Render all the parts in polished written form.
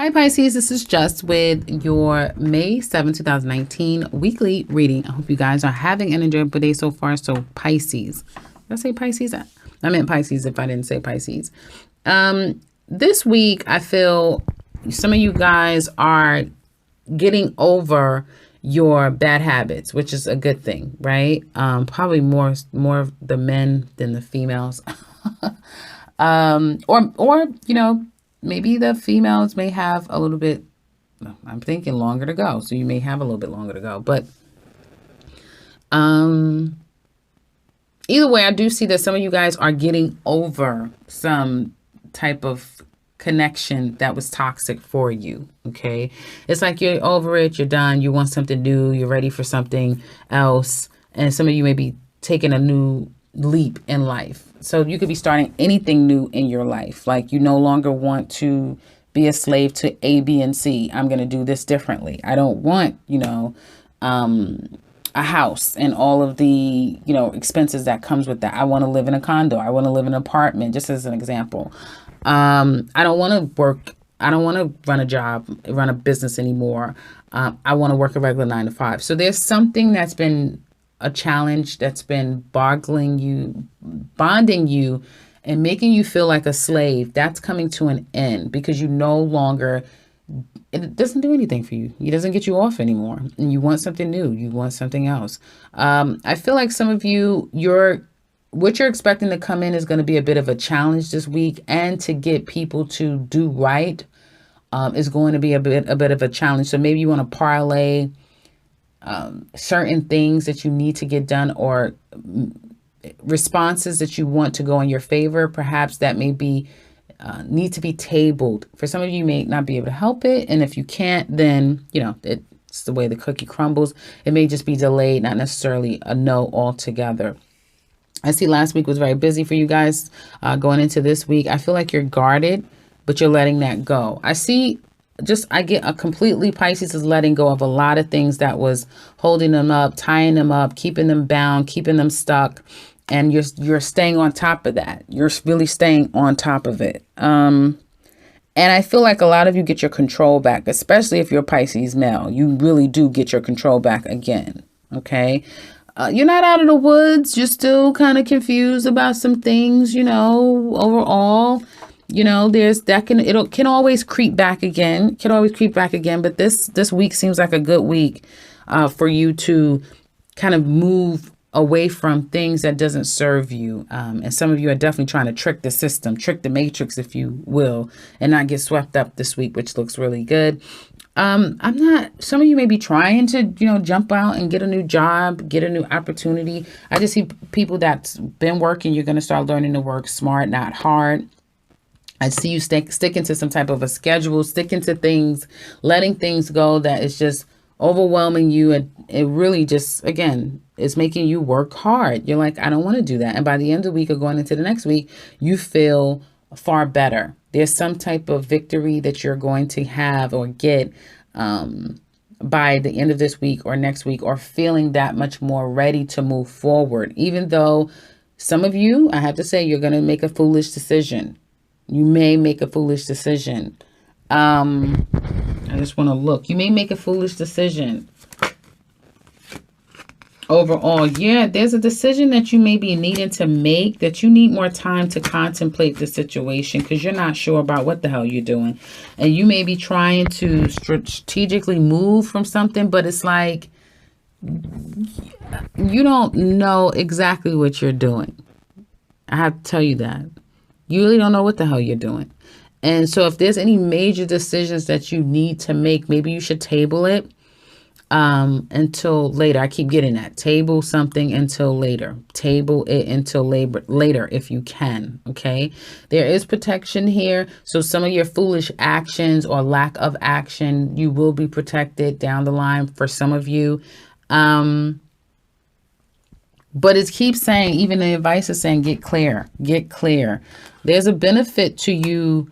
Hi Pisces, this is Just with your May 7, 2019 weekly reading. I hope you guys are having an enjoyable day so far. So Pisces, did I say Pisces? I meant Pisces if I didn't say Pisces. This week, I feel some of you guys are getting over your bad habits, which is a good thing, right? Probably more of the men than the females. Or maybe the females may have a little bit, I'm thinking longer to go. So you may have a little bit longer to go. But either way, I do see that some of you guys are getting over some type of connection that was toxic for you. Okay. It's like you're over it. You're done. You want something new. You're ready for something else. And some of you may be taking a new leap in life. So you could be starting anything new in your life. Like you no longer want to be a slave to A, B, and C. I'm going to do this differently. I don't want, a house and all of the, expenses that comes with that. I want to live in a condo. I want to live in an apartment, just as an example. I don't want to work. I don't want to run a job, run a business anymore. I want to work a regular 9 to 5. So there's something that's been a challenge that's been bonding you and making you feel like a slave. That's coming to an end because you no longer, it doesn't do anything for you. It doesn't get you off anymore. And you want something new. You want something else. I feel like some of you, what you're expecting to come in is going to be a bit of a challenge this week, and to get people to do right is going to be a bit of a challenge. So maybe you want to parlay certain things that you need to get done, or responses that you want to go in your favor. Perhaps that may be need to be tabled. For some of you, may not be able to help it. And if you can't, then, it's the way the cookie crumbles. It may just be delayed, not necessarily a no altogether. I see last week was very busy for you guys. Going into this week, I feel like you're guarded, but you're letting that go. I get a completely, Pisces is letting go of a lot of things that was holding them up, tying them up, keeping them bound, keeping them stuck. And you're staying on top of that. You're really staying on top of it. And I feel like a lot of you get your control back, especially if you're Pisces male. You really do get your control back again. Okay. You're not out of the woods. You're still kind of confused about some things, overall. It can always creep back again. But this week seems like a good week for you to kind of move away from things that doesn't serve you. And some of you are definitely trying to trick the system, trick the matrix, if you will, and not get swept up this week, which looks really good. Some of you may be trying to, jump out and get a new job, get a new opportunity. I just see people that's been working. You're going to start learning to work smart, not hard. I see you sticking to some type of a schedule, sticking to things, letting things go that is just overwhelming you. And it really just, again, is making you work hard. You're like, I don't want to do that. And by the end of the week or going into the next week, you feel far better. There's some type of victory that you're going to have or get by the end of this week or next week, or feeling that much more ready to move forward. Even though some of you, I have to say, you're going to make a foolish decision. You may make a foolish decision. I just want to look. You may make a foolish decision. Overall, there's a decision that you may be needing to make, that you need more time to contemplate the situation because you're not sure about what the hell you're doing. And you may be trying to strategically move from something, but it's like you don't know exactly what you're doing. I have to tell you that. You really don't know what the hell you're doing. And so if there's any major decisions that you need to make, maybe you should table it until later. I keep getting that. Table something until later. Table it until later if you can. Okay. There is protection here. So some of your foolish actions or lack of action, you will be protected down the line for some of you. But it keeps saying, even the advice is saying, get clear. There's a benefit to you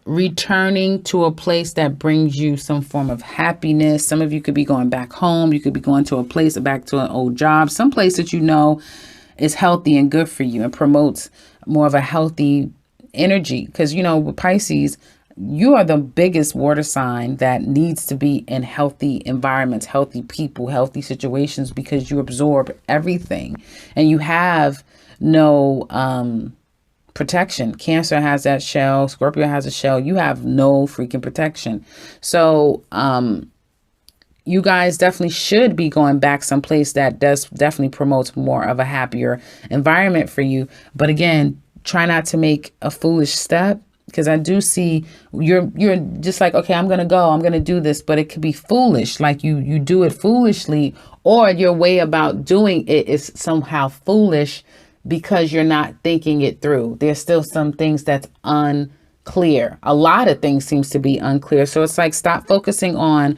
returning to a place that brings you some form of happiness. Some of you could be going back home. You could be going to a place, back to an old job, some place that is healthy and good for you and promotes more of a healthy energy, because, with Pisces, you are the biggest water sign that needs to be in healthy environments, healthy people, healthy situations, because you absorb everything and you have no protection. Cancer has that shell. Scorpio has a shell. You have no freaking protection. So you guys definitely should be going back someplace that does definitely promotes more of a happier environment for you. But again, try not to make a foolish step, because I do see you're just like, okay, I'm going to do this, but it could be foolish. Like you do it foolishly, or your way about doing it is somehow foolish because you're not thinking it through. There's still some things that's unclear. A lot of things seems to be unclear. So it's like, stop focusing on,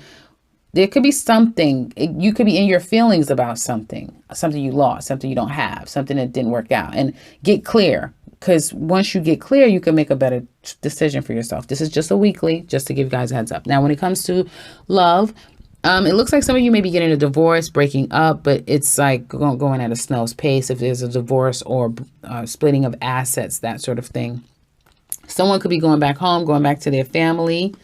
there could be something, you could be in your feelings about something you lost, something you don't have, something that didn't work out, and get clear. Because once you get clear, you can make a better decision for yourself. This is just a weekly, just to give you guys a heads up. Now, when it comes to love, it looks like some of you may be getting a divorce, breaking up, but it's like going at a snail's pace if there's a divorce or splitting of assets, that sort of thing. Someone could be going back home, going back to their family.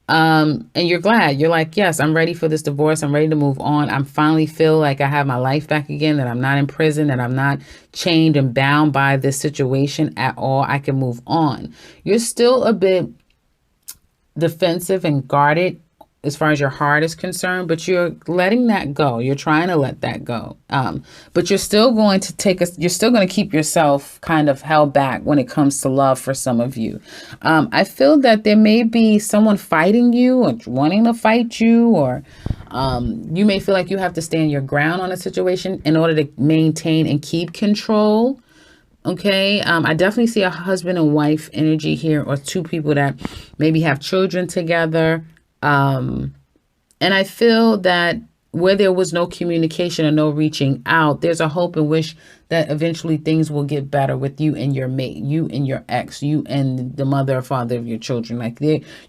And you're glad. You're like, yes, I'm ready for this divorce. I'm ready to move on. I'm finally feel like I have my life back again, that I'm not in prison, that I'm not chained and bound by this situation at all. I can move on. You're still a bit defensive and guarded as far as your heart is concerned, but you're letting that go. You're trying to let that go. But you're still going to you're still going to keep yourself kind of held back when it comes to love for some of you. I feel that there may be someone fighting you or wanting to fight you, or you may feel like you have to stand your ground on a situation in order to maintain and keep control. Okay. I definitely see a husband and wife energy here, or two people that maybe have children together. And I feel that where there was no communication or no reaching out, there's a hope and wish that eventually things will get better with you and your mate, you and your ex, you and the mother or father of your children. Like,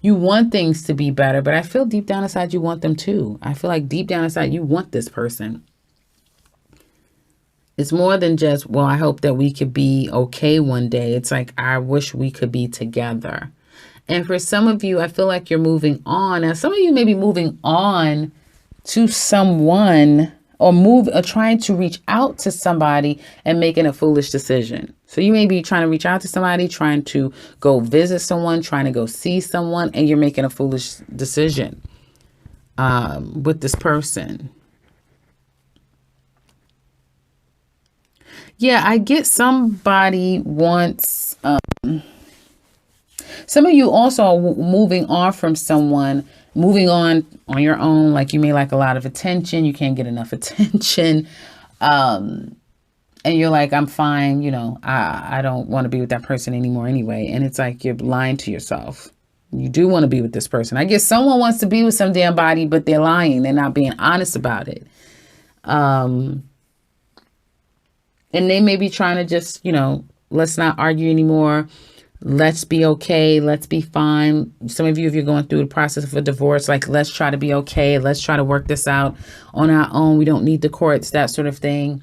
you want things to be better, but I feel deep down inside you want them too. I feel like deep down inside you want this person. It's more than just, well, I hope that we could be okay one day. It's like, I wish we could be together. And for some of you, I feel like you're moving on. Now, some of you may be moving on to someone, or trying to reach out to somebody and making a foolish decision. So you may be trying to reach out to somebody, trying to go visit someone, trying to go see someone, and you're making a foolish decision with this person. Yeah, I get somebody wants... Some of you also are moving on from someone, moving on your own. Like, you may like a lot of attention. You can't get enough attention. And you're like, I'm fine. I don't want to be with that person anymore anyway. And it's like, you're lying to yourself. You do want to be with this person. I guess someone wants to be with some damn body, but they're lying. They're not being honest about it. And they may be trying to just, let's not argue anymore. Let's be okay. Let's be fine. Some of you, if you're going through the process of a divorce, like, let's try to be okay. Let's try to work this out on our own. We don't need the courts, that sort of thing.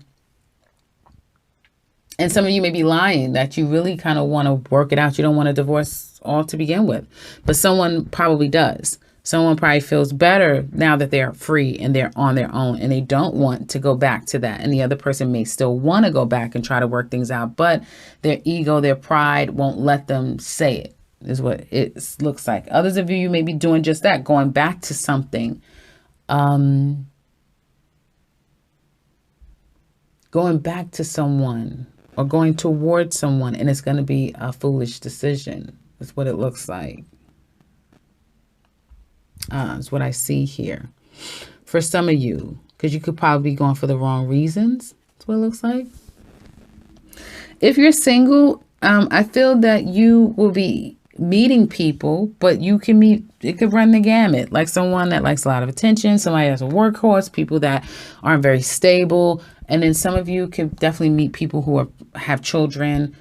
And some of you may be lying that you really kind of want to work it out. You don't want a divorce all to begin with, but someone probably does. Someone probably feels better now that they're free and they're on their own, and they don't want to go back to that. And the other person may still want to go back and try to work things out, but their ego, their pride won't let them say it, is what it looks like. Others of you may be doing just that, going back to something. Going back to someone or going towards someone, and it's going to be a foolish decision. That's what it looks like. Is what I see here for some of you, because you could probably be going for the wrong reasons. That's what it looks like. If you're single, I feel that you will be meeting people, but you can meet, it could run the gamut. Like someone that likes a lot of attention, somebody that's a workhorse, people that aren't very stable. And then some of you can definitely meet people who have children,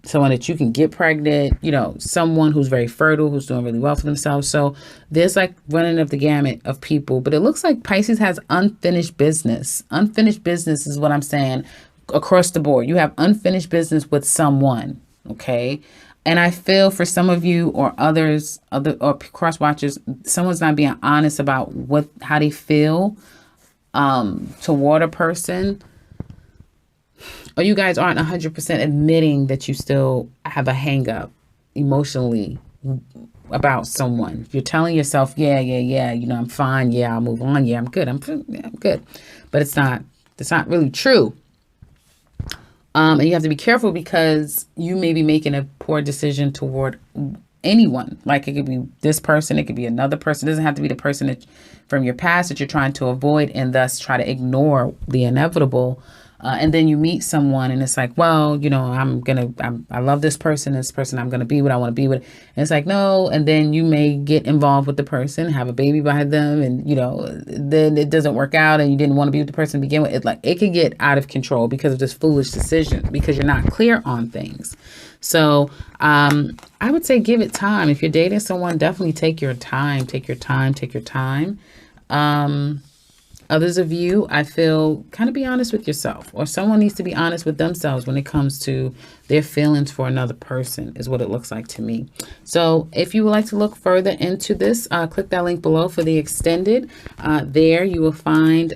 someone that you can get pregnant, someone who's very fertile, who's doing really well for themselves. So there's like running of the gamut of people, but it looks like Pisces has unfinished business. Unfinished business is what I'm saying across the board. You have unfinished business with someone. Okay. And I feel for some of you or others, or cross watchers, someone's not being honest about how they feel toward a person, or you guys aren't 100% admitting that you still have a hang up emotionally about someone. You're telling yourself, yeah, I'm fine. Yeah, I'll move on. Yeah, I'm good. I'm good. But it's not really true. And you have to be careful because you may be making a poor decision toward anyone. Like, it could be this person, it could be another person. It doesn't have to be the person from your past that you're trying to avoid and thus try to ignore the inevitable. And then you meet someone and it's like, well, I love this person, I'm going to be what I want to be with. And it's like, no. And then you may get involved with the person, have a baby by them. And, then it doesn't work out and you didn't want to be with the person to begin with. It can get out of control because of this foolish decision, because you're not clear on things. So I would say give it time. If you're dating someone, definitely take your time. Others of you, I feel, kind of be honest with yourself, or someone needs to be honest with themselves when it comes to their feelings for another person, is what it looks like to me. So if you would like to look further into this, click that link below for the extended. There you will find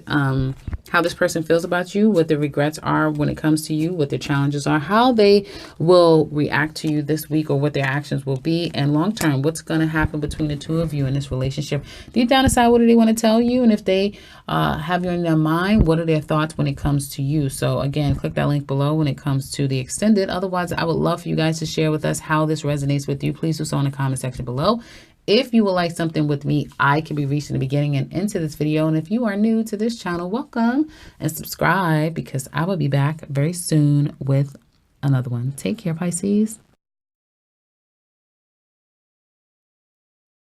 how this person feels about you, what the regrets are when it comes to you, what their challenges are, how they will react to you this week, or what their actions will be, and long term, what's going to happen between the two of you in this relationship. Deep down inside, what do they want to tell you? And if they have you in their mind, what are their thoughts when it comes to you? So again, click that link below when it comes to the extended. Otherwise, I would love for you guys to share with us how this resonates with you. Please do so in the comment section below. If you would like something with me, I can be reached in the beginning and into this video. And if you are new to this channel, welcome and subscribe, because I will be back very soon with another one. Take care, Pisces.